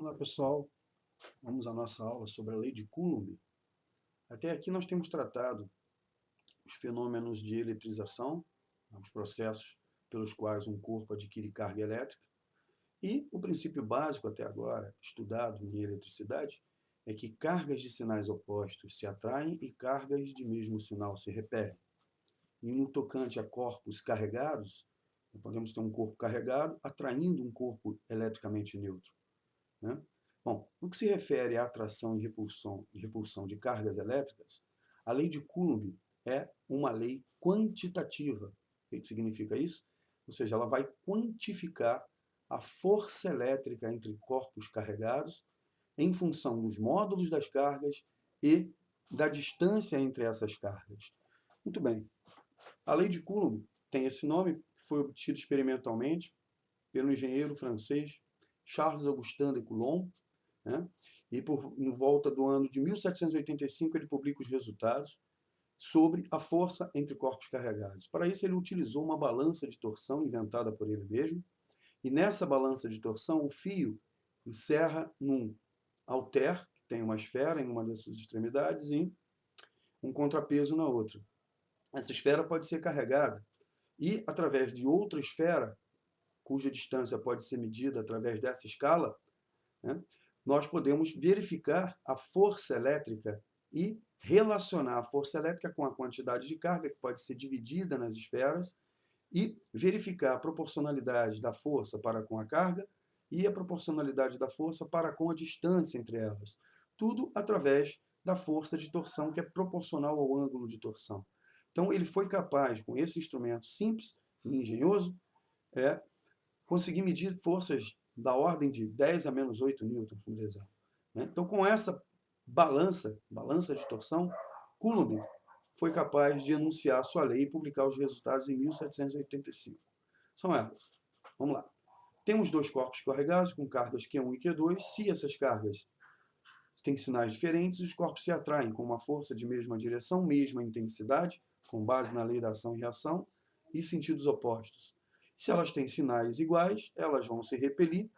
Olá pessoal, vamos à nossa aula sobre a lei de Coulomb. Até aqui nós temos tratado os fenômenos de eletrização, os processos pelos quais um corpo adquire carga elétrica, e o princípio básico até agora, estudado em eletricidade, é que cargas de sinais opostos se atraem e cargas de mesmo sinal se repelem. E no tocante a corpos carregados, podemos ter um corpo carregado atraindo um corpo eletricamente neutro, né? Bom, no que se refere à atração e repulsão de cargas elétricas, a lei de Coulomb é uma lei quantitativa. O que significa isso? Ou seja, ela vai quantificar a força elétrica entre corpos carregados em função dos módulos das cargas e da distância entre essas cargas. Muito bem. A lei de Coulomb tem esse nome, que foi obtido experimentalmente pelo engenheiro francês Charles Augustin de Coulomb, né? E em volta do ano de 1785 ele publica os resultados sobre a força entre corpos carregados. Para isso ele utilizou uma balança de torção inventada por ele mesmo, e nessa balança de torção o fio encerra num halter, que tem uma esfera em uma das suas extremidades e um contrapeso na outra. Essa esfera pode ser carregada e, através de outra esfera, cuja distância pode ser medida através dessa escala, né, nós podemos verificar a força elétrica e relacionar a força elétrica com a quantidade de carga, que pode ser dividida nas esferas, e verificar a proporcionalidade da força para com a carga e a proporcionalidade da força para com a distância entre elas. Tudo através da força de torção, que é proporcional ao ângulo de torção. Então, ele foi capaz, com esse instrumento simples e engenhoso, conseguir medir forças da ordem de 10 a menos 8 newtons, por exemplo. Então, com essa balança de torção, Coulomb foi capaz de enunciar sua lei e publicar os resultados em 1785. São elas. Vamos lá. Temos dois corpos carregados com cargas Q1 e Q2. Se essas cargas têm sinais diferentes, os corpos se atraem com uma força de mesma direção, mesma intensidade, com base na lei da ação e reação, e sentidos opostos. Se elas têm sinais iguais, elas vão se repelir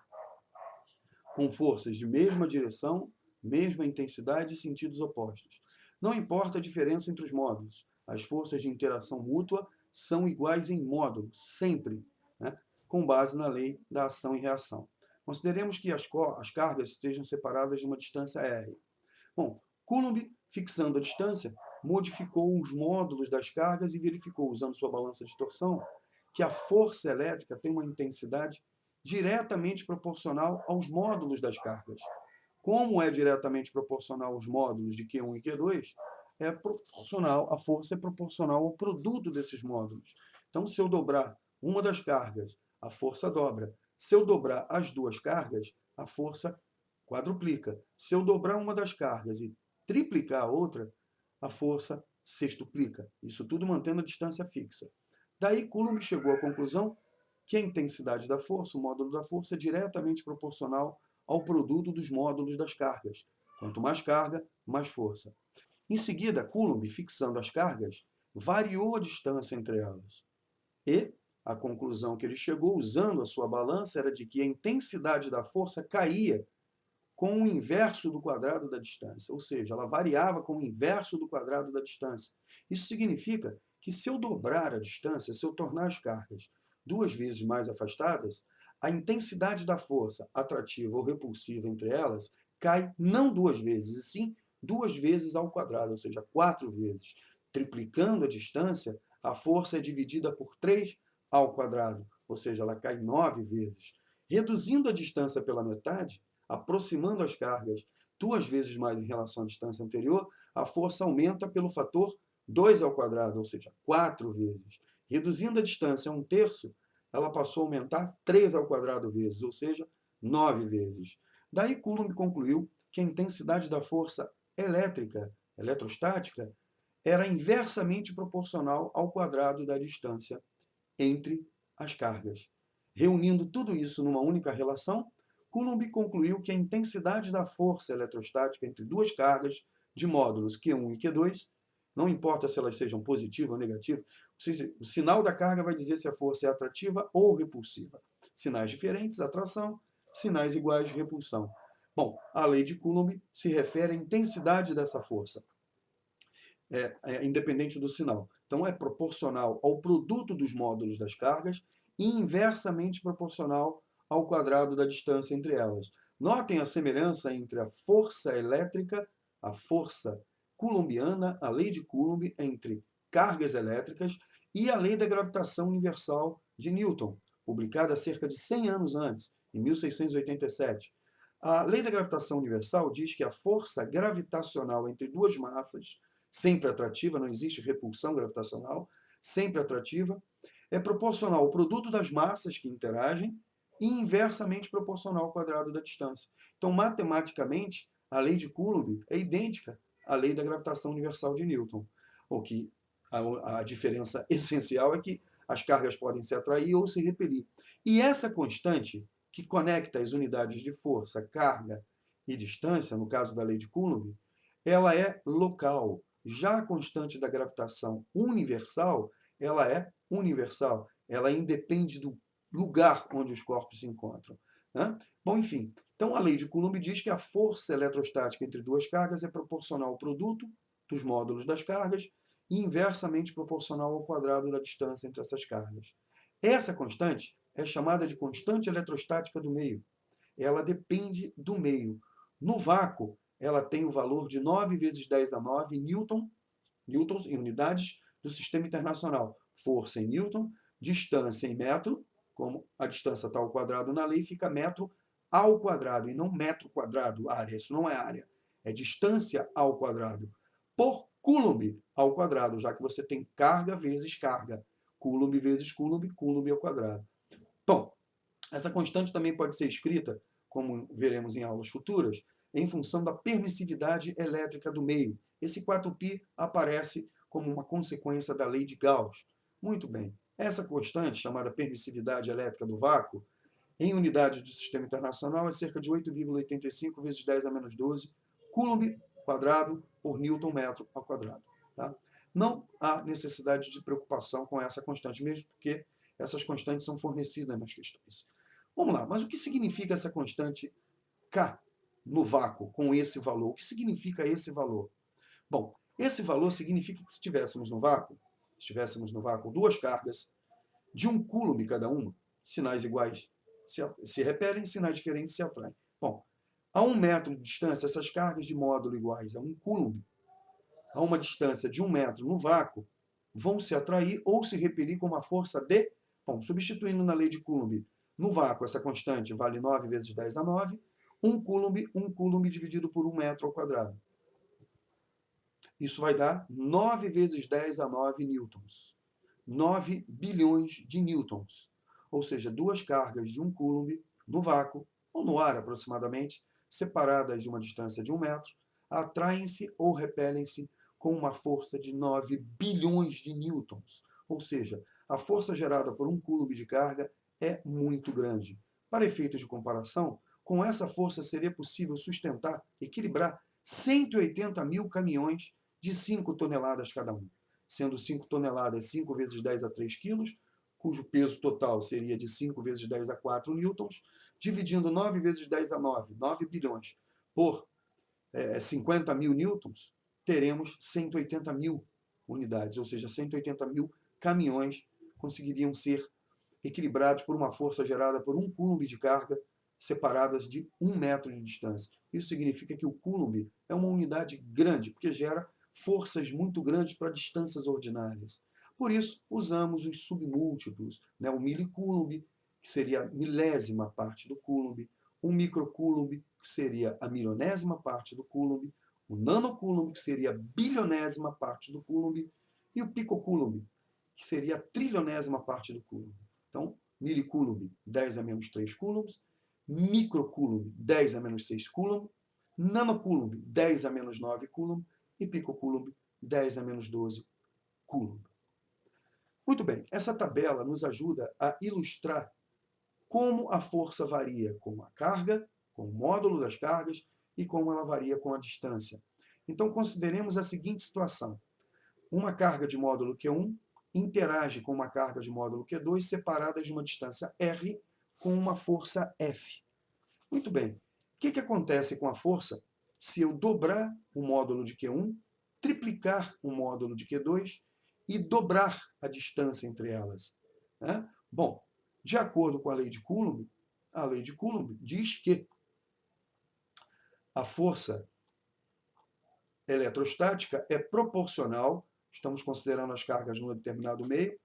com forças de mesma direção, mesma intensidade e sentidos opostos. Não importa a diferença entre os módulos, as forças de interação mútua são iguais em módulo, sempre, né, com base na lei da ação e reação. Consideremos que as cargas estejam separadas de uma distância r. Bom, Coulomb, fixando a distância, modificou os módulos das cargas e verificou, usando sua balança de torção, que a força elétrica tem uma intensidade diretamente proporcional aos módulos das cargas. Como é diretamente proporcional aos módulos de Q1 e Q2, a força é proporcional ao produto desses módulos. Então, se eu dobrar uma das cargas, a força dobra. Se eu dobrar as duas cargas, a força quadruplica. Se eu dobrar uma das cargas e triplicar a outra, a força sextuplica. Isso tudo mantendo a distância fixa. Daí, Coulomb chegou à conclusão que a intensidade da força, o módulo da força, é diretamente proporcional ao produto dos módulos das cargas. Quanto mais carga, mais força. Em seguida, Coulomb, fixando as cargas, variou a distância entre elas. E a conclusão que ele chegou, usando a sua balança, era de que a intensidade da força caía com o inverso do quadrado da distância, ou seja, ela variava com o inverso do quadrado da distância. Isso significa que se eu dobrar a distância, se eu tornar as cargas duas vezes mais afastadas, a intensidade da força atrativa ou repulsiva entre elas cai não duas vezes, e sim duas vezes ao quadrado, ou seja, 4 vezes. Triplicando a distância, a força é dividida por 3 ao quadrado, ou seja, ela cai 9 vezes. Reduzindo a distância pela metade, aproximando as cargas duas vezes mais em relação à distância anterior, a força aumenta pelo fator 2 ao quadrado, ou seja, 4 vezes. Reduzindo a distância a 1/3, ela passou a aumentar 3 ao quadrado vezes, ou seja, 9 vezes. Daí Coulomb concluiu que a intensidade da força elétrica, eletrostática, era inversamente proporcional ao quadrado da distância entre as cargas. Reunindo tudo isso numa única relação, Coulomb concluiu que a intensidade da força eletrostática entre duas cargas de módulos Q1 e Q2, não importa se elas sejam positivas ou negativas, o sinal da carga vai dizer se a força é atrativa ou repulsiva. Sinais diferentes, atração, sinais iguais, repulsão. Bom, a lei de Coulomb se refere à intensidade dessa força, independente do sinal. Então, é proporcional ao produto dos módulos das cargas e inversamente proporcional ao quadrado da distância entre elas. Notem a semelhança entre a força elétrica, a força coulombiana, a lei de Coulomb, entre cargas elétricas e a lei da gravitação universal de Newton, publicada cerca de 100 anos antes, em 1687. A lei da gravitação universal diz que a força gravitacional entre duas massas, sempre atrativa, não existe repulsão gravitacional, sempre atrativa, é proporcional ao produto das massas que interagem e inversamente proporcional ao quadrado da distância. Então, matematicamente, a lei de Coulomb é idêntica à lei da gravitação universal de Newton. O que a diferença essencial é que as cargas podem se atrair ou se repelir. E essa constante, que conecta as unidades de força, carga e distância, no caso da lei de Coulomb, ela é local. Já a constante da gravitação universal, ela é universal. Ela independe do lugar onde os corpos se encontram. Né? Bom, enfim, então a lei de Coulomb diz que a força eletrostática entre duas cargas é proporcional ao produto dos módulos das cargas e inversamente proporcional ao quadrado da distância entre essas cargas. Essa constante é chamada de constante eletrostática do meio. Ela depende do meio. No vácuo, ela tem o valor de 9 vezes 10 a 9 newtons em unidades do sistema internacional. Força em newton, distância em metro, como a distância está ao quadrado na lei, fica metro ao quadrado, e não metro quadrado, área. Isso não é área, é distância ao quadrado. Por Coulomb ao quadrado, já que você tem carga vezes carga. Coulomb vezes Coulomb, Coulomb ao quadrado. Bom, essa constante também pode ser escrita, como veremos em aulas futuras, em função da permissividade elétrica do meio. Esse 4π aparece como uma consequência da lei de Gauss. Muito bem. Essa constante, chamada permissividade elétrica do vácuo, em unidades do sistema internacional, é cerca de 8,85 vezes 10 a menos 12 Coulomb quadrado por Newton metro ao quadrado. Tá? Não há necessidade de preocupação com essa constante, mesmo porque essas constantes são fornecidas nas questões. Vamos lá, mas o que significa essa constante K no vácuo, com esse valor? O que significa esse valor? Bom, esse valor significa que se estivéssemos no vácuo duas cargas de 1 Coulomb cada uma, sinais iguais se repelem, sinais diferentes se atraem. Bom, a 1 metro de distância, essas cargas de módulo iguais a 1 Coulomb, a uma distância de 1 metro no vácuo, vão se atrair ou se repelir com uma força de... Bom, substituindo na lei de Coulomb, no vácuo essa constante vale 9 vezes 10 a 9, 1 Coulomb dividido por 1 metro ao quadrado. Isso vai dar 9 vezes 10 a 9 newtons. 9 bilhões de newtons. Ou seja, duas cargas de 1 Coulomb no vácuo, ou no ar aproximadamente, separadas de uma distância de 1 metro, atraem-se ou repelem-se com uma força de 9 bilhões de newtons. Ou seja, a força gerada por 1 Coulomb de carga é muito grande. Para efeitos de comparação, com essa força seria possível sustentar, equilibrar 180 mil caminhões de 5 toneladas cada um, sendo 5 toneladas 5 vezes 10 a 3 quilos, cujo peso total seria de 5 vezes 10 a 4 newtons, dividindo 9 vezes 10 a 9, 9 bilhões, por 50 mil newtons, teremos 180 mil unidades, ou seja, 180 mil caminhões conseguiriam ser equilibrados por uma força gerada por 1 Coulomb de carga, separadas de 1 metro de distância. Isso significa que o Coulomb é uma unidade grande, porque gera forças muito grandes para distâncias ordinárias. Por isso, usamos os submúltiplos, né? O milicoulomb, que seria a milésima parte do Coulomb, o microcoulomb, que seria a milionésima parte do Coulomb, o nanocoulomb, que seria a bilionésima parte do Coulomb, e o picocoulomb, que seria a trilionésima parte do Coulomb. Então, milicoulomb, 10 a menos 3 coulombs, microcoulomb, 10 a menos 6 coulomb, nanocoulomb, 10 a menos 9 coulomb, e picocoulomb, 10 a menos 12 coulomb. Muito bem, essa tabela nos ajuda a ilustrar como a força varia com a carga, com o módulo das cargas, e como ela varia com a distância. Então, consideremos a seguinte situação. Uma carga de módulo Q1 interage com uma carga de módulo Q2 separadas de uma distância R com uma força F. Muito bem. O que acontece com a força se eu dobrar o módulo de Q1, triplicar o módulo de Q2 e dobrar a distância entre elas? Né? Bom, de acordo com a lei de Coulomb diz que a força eletrostática é proporcional, estamos considerando as cargas num determinado meio,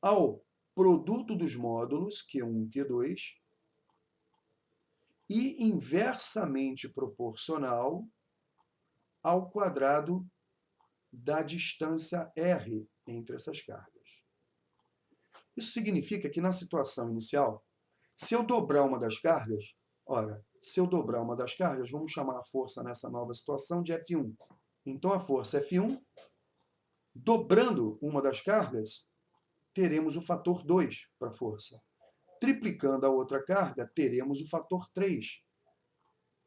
ao produto dos módulos, Q1 e Q2, e inversamente proporcional ao quadrado da distância R entre essas cargas. Isso significa que na situação inicial, se eu dobrar uma das cargas, se eu dobrar uma das cargas, vamos chamar a força nessa nova situação de F1. Então a força F1, dobrando uma das cargas, teremos o fator 2 para a força. Triplicando a outra carga, teremos o fator 3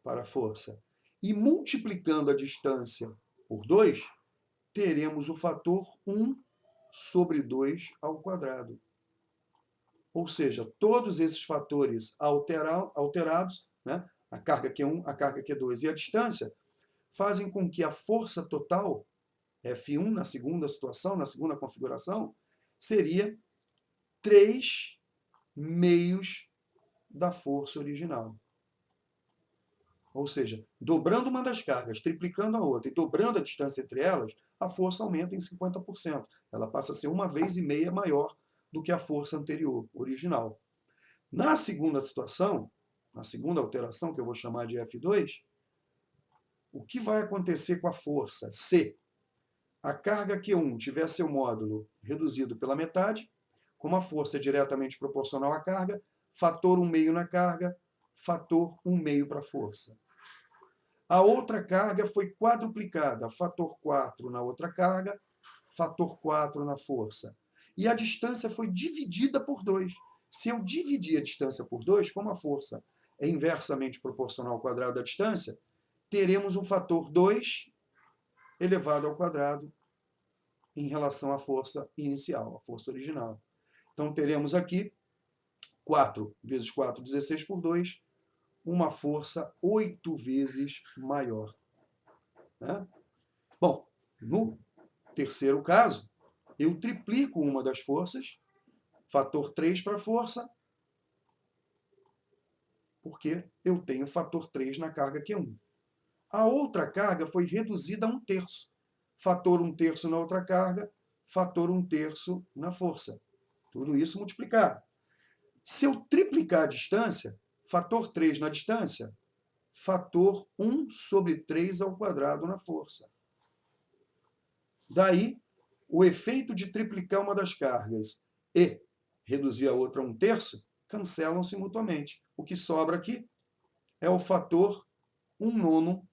para a força. E multiplicando a distância por 2, teremos o fator 1 sobre 2 ao quadrado. Ou seja, todos esses fatores alterados, né, a carga Q1, a carga Q2 e a distância, fazem com que a força total, F1, na segunda situação, na segunda configuração, seria 3 meios da força original. Ou seja, dobrando uma das cargas, triplicando a outra e dobrando a distância entre elas, a força aumenta em 50%. Ela passa a ser 1,5 vezes maior do que a força anterior, original. Na segunda situação, na segunda alteração, que eu vou chamar de F2, o que vai acontecer com a força se a carga Q1 tiver seu módulo reduzido pela metade, como a força é diretamente proporcional à carga, fator 1,5 na carga, fator 1,5 para a força. A outra carga foi quadruplicada, fator 4 na outra carga, fator 4 na força. E a distância foi dividida por 2. Se eu dividir a distância por 2, como a força é inversamente proporcional ao quadrado da distância, teremos um fator 2 elevado ao quadrado em relação à força inicial, a força original. Então, teremos aqui 4 vezes 4, 16 por 2, uma força 8 vezes maior. Né? Bom, no terceiro caso, eu triplico uma das forças, fator 3 para a força, porque eu tenho fator 3 na carga Q1. A outra carga foi reduzida a 1/3. Fator 1/3 na outra carga, fator 1/3 na força. Tudo isso multiplicado. Se eu triplicar a distância, fator 3 na distância, fator 1 sobre 3 ao quadrado na força. Daí, o efeito de triplicar uma das cargas e reduzir a outra a 1/3 cancelam-se mutuamente. O que sobra aqui é o fator 1/9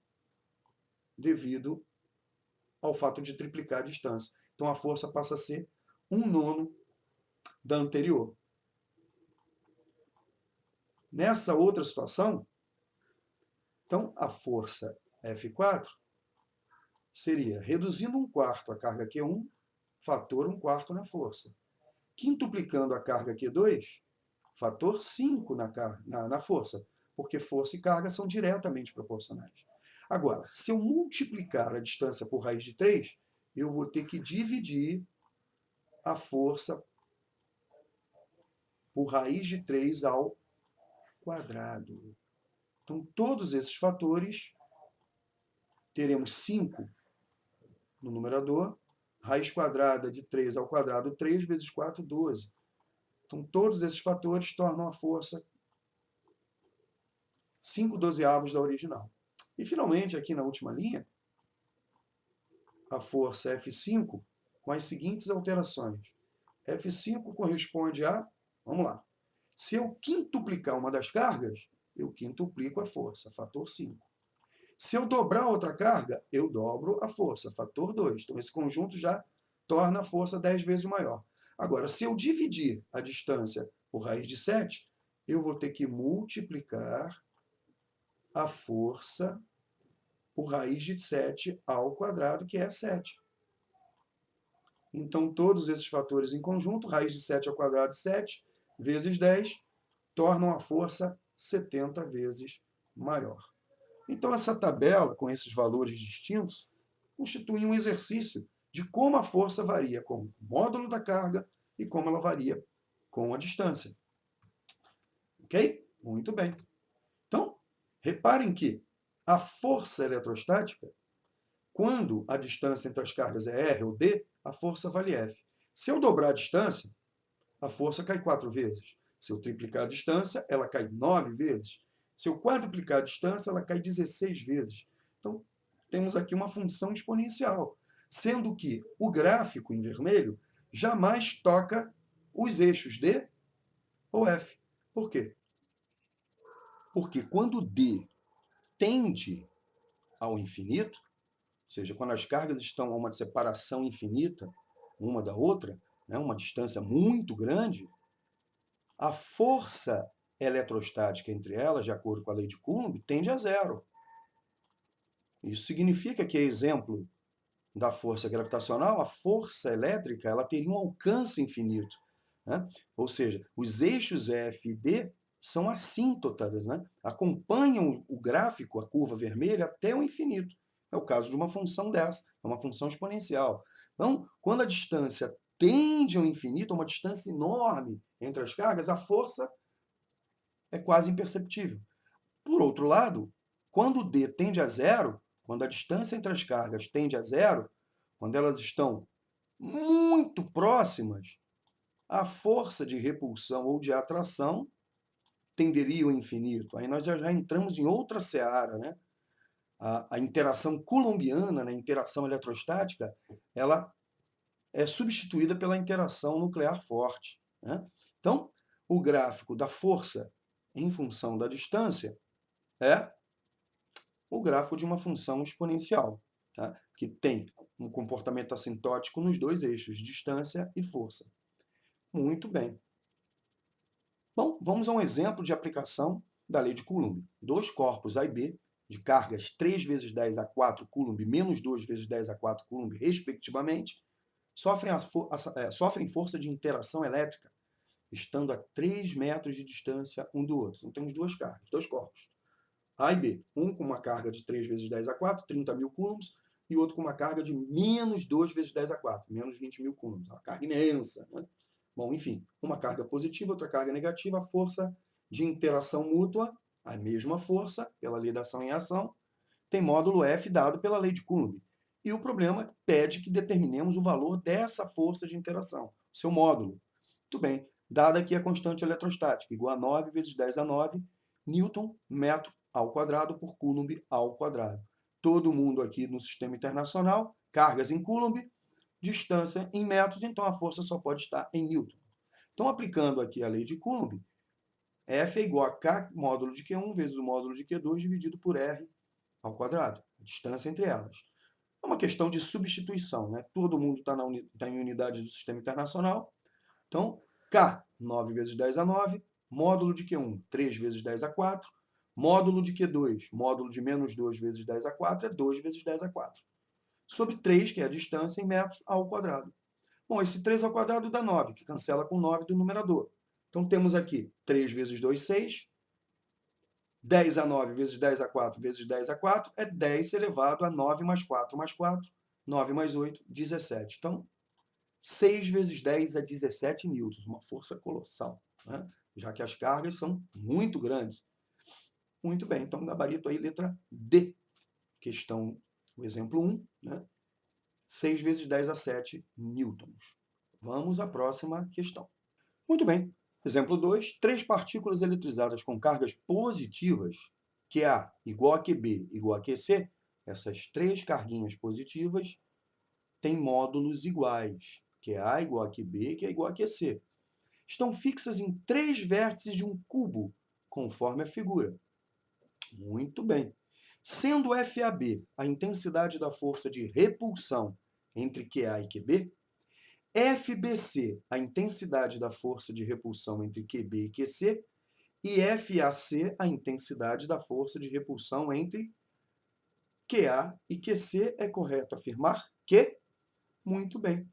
devido ao fato de triplicar a distância. Então, a força passa a ser 1/9 da anterior. Nessa outra situação, então, a força F4 seria reduzindo 1/4 a carga Q1, fator 1/4 na força. Quintuplicando a carga Q2, fator 5 na força, porque força e carga são diretamente proporcionais. Agora, se eu multiplicar a distância por raiz de 3, eu vou ter que dividir a força por raiz de 3 ao quadrado. Então, todos esses fatores, teremos 5 no numerador, raiz quadrada de 3 ao quadrado, 3 vezes 4, 12. Então, todos esses fatores tornam a força 5/12 da original. E, finalmente, aqui na última linha, a força F5 com as seguintes alterações. F5 corresponde a, vamos lá, se eu quintuplicar uma das cargas, eu quintuplico a força, fator 5. Se eu dobrar outra carga, eu dobro a força, fator 2. Então, esse conjunto já torna a força 10 vezes maior. Agora, se eu dividir a distância por raiz de 7, eu vou ter que multiplicar a força por raiz de 7 ao quadrado, que é 7. Então, todos esses fatores em conjunto, raiz de 7 ao quadrado, 7, vezes 10, tornam a força 70 vezes maior. Então, essa tabela, com esses valores distintos, constitui um exercício de como a força varia com o módulo da carga e como ela varia com a distância. Ok? Muito bem. Então, reparem que a força eletrostática, quando a distância entre as cargas é R ou D, a força vale F. Se eu dobrar a distância, a força cai 4 vezes. Se eu triplicar a distância, ela cai 9 vezes. Se eu quadruplicar a distância, ela cai 16 vezes. Então, temos aqui uma função exponencial, sendo que o gráfico em vermelho jamais toca os eixos D ou F. Por quê? Porque quando D tende ao infinito, ou seja, quando as cargas estão a uma separação infinita uma da outra, né, uma distância muito grande, a força eletrostática entre elas, de acordo com a lei de Coulomb, tende a zero. Isso significa que, exemplo da força gravitacional, a força elétrica ela teria um alcance infinito, né? Ou seja, os eixos F e D são assíntotas, né? Acompanham o gráfico, a curva vermelha, até o infinito. É o caso de uma função dessa, é uma função exponencial. Então, quando a distância tende ao infinito, uma distância enorme entre as cargas, a força é quase imperceptível. Por outro lado, quando D tende a zero, quando a distância entre as cargas tende a zero, quando elas estão muito próximas, a força de repulsão ou de atração tenderia ao infinito. Aí nós já entramos em outra seara, né? A interação coulombiana, né? A interação eletrostática, ela é substituída pela interação nuclear forte, né? Então, o gráfico da força em função da distância é o gráfico de uma função exponencial, tá? Que tem um comportamento assintótico nos dois eixos, distância e força. Muito bem. Bom, vamos a um exemplo de aplicação da lei de Coulomb. Dois corpos A e B, de cargas 3 vezes 10 a 4 Coulomb menos 2 vezes 10 a 4 Coulomb, respectivamente, sofrem força de interação elétrica, estando a 3 metros de distância um do outro. Então, temos duas cargas, dois corpos. A e B, um com uma carga de 3 vezes 10 a 4, 30.000 coulombs, e outro com uma carga de menos 2 vezes 10 a 4, menos 20.000 coulombs. Uma carga imensa, né? Bom, enfim, uma carga positiva, outra carga negativa, a força de interação mútua, a mesma força, pela lei da ação em ação, tem módulo F dado pela lei de Coulomb. E o problema pede que determinemos o valor dessa força de interação, seu módulo. Muito bem, dada aqui a constante eletrostática, igual a 9 vezes 10 a 9, Newton, metro ao quadrado por Coulomb ao quadrado. Todo mundo aqui no sistema internacional, cargas em Coulomb, distância em metros, então a força só pode estar em Newton. Então, aplicando aqui a lei de Coulomb, F é igual a K módulo de Q1 vezes o módulo de Q2 dividido por R ao quadrado, a distância entre elas. É uma questão de substituição, né? Todo mundo está em unidades do sistema internacional. Então, K, 9 vezes 10 a 9, módulo de Q1, 3 vezes 10 a 4, módulo de Q2, módulo de menos 2 vezes 10 a 4, é 2 vezes 10 a 4. Sobre 3, que é a distância em metros, ao quadrado. Bom, esse 3 ao quadrado dá 9, que cancela com 9 do numerador. Então, temos aqui 3 vezes 2, 6. 10 a 9 vezes 10 a 4 vezes 10 a 4 é 10 elevado a 9 mais 4 mais 4. 9 mais 8, 17. Então, 6 vezes 10 é 17 newtons, uma força colossal, né? Já que as cargas são muito grandes. Muito bem, então gabarito aí, letra D. Questão, o exemplo 1, né? 6 vezes 10 a 7 newtons. Vamos à próxima questão. Muito bem. Exemplo 2. 3 partículas eletrizadas com cargas positivas, QA igual a QB igual a QC, essas 3 carguinhas positivas têm módulos iguais, QA igual a QB, que é igual a QC. Estão fixas em 3 vértices de um cubo, conforme a figura. Muito bem. Sendo FAB a intensidade da força de repulsão entre QA e QB, FBC, a intensidade da força de repulsão entre QB e QC, e FAC, a intensidade da força de repulsão entre QA e QC. É correto afirmar que? Muito bem.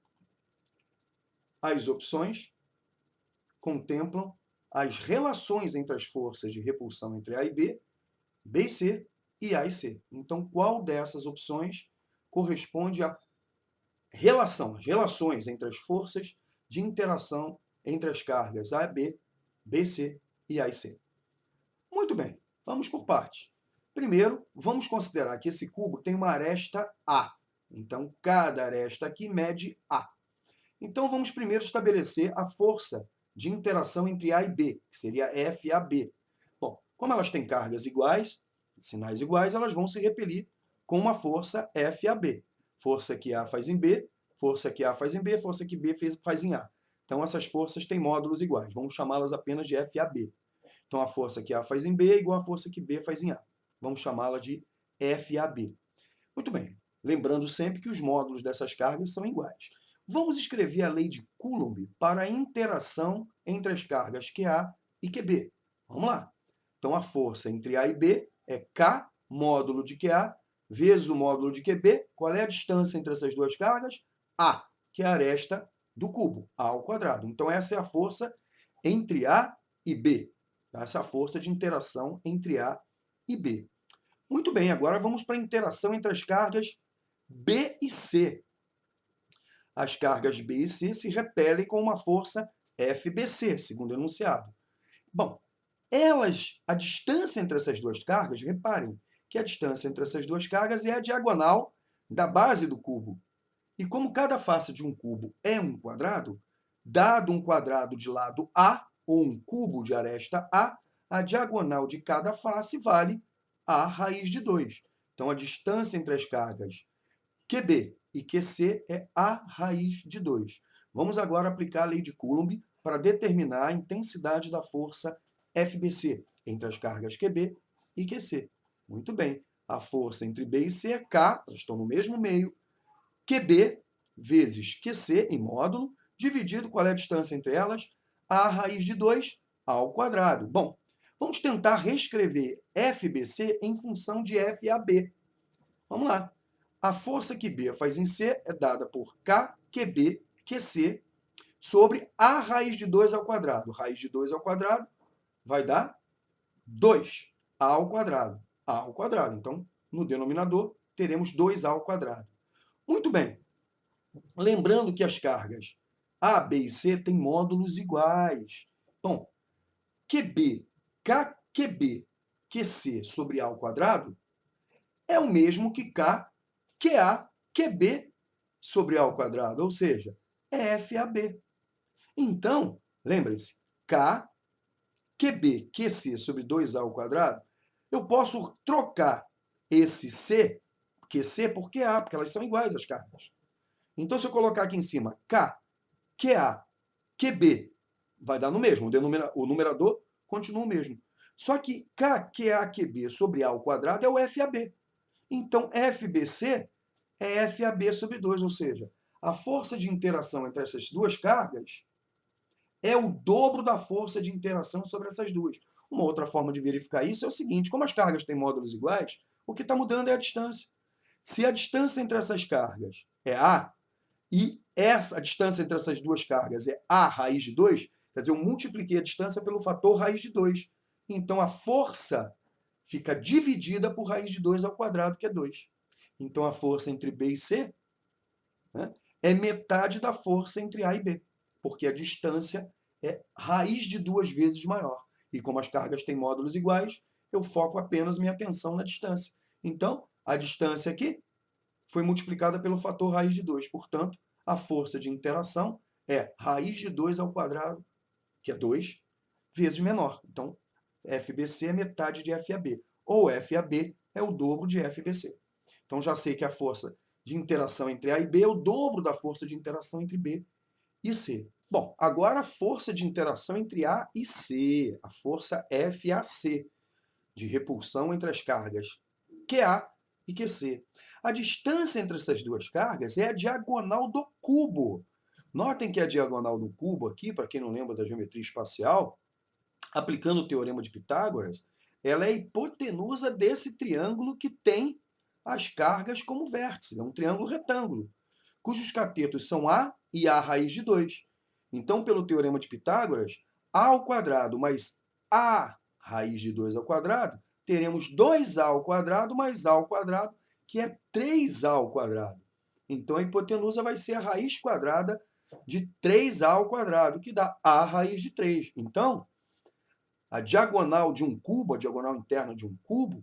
As opções contemplam as relações entre as forças de repulsão entre A e B B e C e A e C. Então, qual dessas opções corresponde à relação, as relações entre as forças de interação entre as cargas A e B, B, C e A e C? Muito bem, vamos por partes. Primeiro, vamos considerar que esse cubo tem uma aresta A. Então, cada aresta aqui mede A. Então, vamos primeiro estabelecer a força de interação entre A e B, que seria FAB. Bom, como elas têm cargas iguais, sinais iguais, elas vão se repelir com uma força FAB. Força que A faz em B, força que A faz em B, força que B faz em A. Então, essas forças têm módulos iguais. Vamos chamá-las apenas de FAB. Então, a força que A faz em B é igual à força que B faz em A. Vamos chamá-la de FAB. Muito bem. Lembrando sempre que os módulos dessas cargas são iguais. Vamos escrever a lei de Coulomb para a interação entre as cargas QA e QB. Vamos lá. Então, a força entre A e B é K módulo de QA vezes o módulo de QB. Qual é a distância entre essas duas cargas? A, que é a aresta do cubo, A ao quadrado. Então, essa é a força entre A e B. Essa força de interação entre A e B. Muito bem, agora vamos para a interação entre as cargas B e C. As cargas B e C se repelem com uma força FBC, segundo o enunciado. Bom, a distância entre essas duas cargas, reparem que a distância entre essas duas cargas é a diagonal da base do cubo. E como cada face de um cubo é um quadrado, dado um quadrado de lado A, ou um cubo de aresta a diagonal de cada face vale A raiz de 2. Então, a distância entre as cargas QB e QC é A raiz de 2. Vamos agora aplicar a lei de Coulomb para determinar a intensidade da força FBC entre as cargas QB e QC. Muito bem. A força entre B e C é K, elas estão no mesmo meio, QB vezes QC em módulo, dividido, qual é a distância entre elas? A raiz de 2 ao quadrado. Bom, vamos tentar reescrever FBC em função de FAB. Vamos lá. A força que B faz em C é dada por K, QB, QC, sobre A raiz de 2 ao quadrado. Raiz de 2 ao quadrado vai dar 2. A ao quadrado. A ao quadrado. Então, no denominador, teremos 2A ao quadrado. Muito bem. Lembrando que as cargas A, B e C têm módulos iguais. Bom, QB, KQB, QC sobre A ao quadrado é o mesmo que K, QA, QB sobre A ao quadrado, ou seja, é FAB. Então, lembrem-se, K, QB, QC sobre 2A ao quadrado, eu posso trocar esse C, QC por QA, porque elas são iguais as cargas. Então, se eu colocar aqui em cima K, QA, QB, vai dar no mesmo. O numerador continua o mesmo. Só que K, QA, QB sobre A ao quadrado é o FAB. Então, FBC é FAB sobre 2, ou seja, a força de interação entre essas duas cargas é o dobro da força de interação sobre essas duas. Uma outra forma de verificar isso é o seguinte, como as cargas têm módulos iguais, o que está mudando é a distância. Se a distância entre essas cargas é A, e a distância entre essas duas cargas é A raiz de 2, quer dizer, eu multipliquei a distância pelo fator raiz de 2. Então, a força fica dividida por raiz de 2 ao quadrado, que é 2. Então, a força entre B e C, né, é metade da força entre A e B, porque a distância é raiz de 2 vezes maior. E como as cargas têm módulos iguais, eu foco apenas minha atenção na distância. Então, a distância aqui foi multiplicada pelo fator raiz de 2. Portanto, a força de interação é raiz de 2 ao quadrado, que é 2, vezes menor. Então, FBC é metade de FAB. Ou FAB é o dobro de FBC. Então, já sei que a força de interação entre A e B é o dobro da força de interação entre B e C. Bom, agora a força de interação entre A e C, a força FAC, de repulsão entre as cargas QA e QC. A distância entre essas duas cargas é a diagonal do cubo. Notem que a diagonal do cubo aqui, para quem não lembra da geometria espacial, aplicando o teorema de Pitágoras, ela é a hipotenusa desse triângulo que tem as cargas como vértice. É um triângulo retângulo, cujos catetos são A e A raiz de 2. Então, pelo teorema de Pitágoras, A ao quadrado mais A raiz de 2 ao quadrado teremos 2A ao quadrado mais A ao quadrado, que é 3A ao quadrado. Então, a hipotenusa vai ser a raiz quadrada de 3A ao quadrado, que dá A raiz de 3. Então, a diagonal de um cubo, a diagonal interna de um cubo,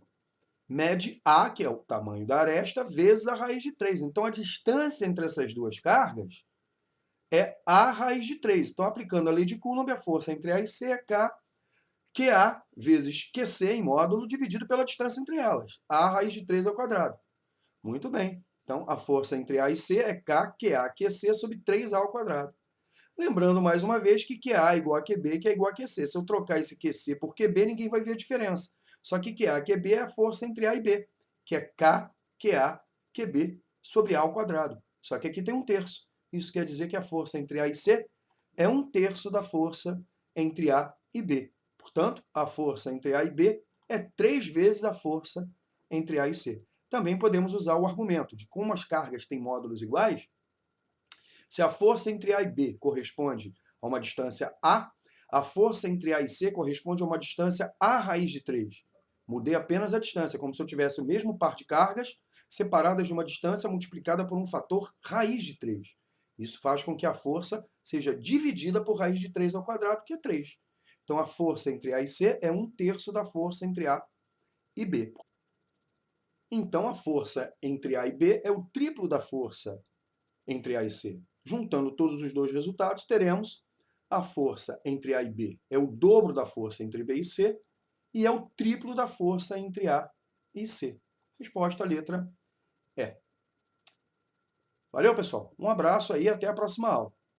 mede A, que é o tamanho da aresta, vezes a raiz de 3. Então, a distância entre essas duas cargas é A raiz de 3. Então, aplicando a lei de Coulomb, a força entre A e C é K, QA vezes QC em módulo dividido pela distância entre elas. A raiz de 3 ao quadrado. Muito bem. Então, a força entre A e C é K, QA, QC sobre 3A ao quadrado. Lembrando, mais uma vez, que QA é igual a QB, que é igual a QC. Se eu trocar esse QC por QB, ninguém vai ver a diferença. Só que QA, QB é a força entre A e B, que é K, QA, QB sobre A ao quadrado. Só que aqui tem 1/3. Isso quer dizer que a força entre A e C é 1/3 da força entre A e B. Portanto, a força entre A e B é 3 vezes a força entre A e C. Também podemos usar o argumento de como as cargas têm módulos iguais. Se a força entre A e B corresponde a uma distância A, a força entre A e C corresponde a uma distância A raiz de 3. Mudei apenas a distância, como se eu tivesse o mesmo par de cargas separadas de uma distância multiplicada por um fator raiz de 3. Isso faz com que a força seja dividida por raiz de 3 ao quadrado, que é 3. Então, a força entre A e C é 1/3 da força entre A e B. Então, a força entre A e B é o triplo da força entre A e C. Juntando todos os dois resultados, teremos a força entre A e B é o dobro da força entre B e C e é o triplo da força entre A e C. Resposta, a letra E. Valeu, pessoal. Um abraço aí e até a próxima aula.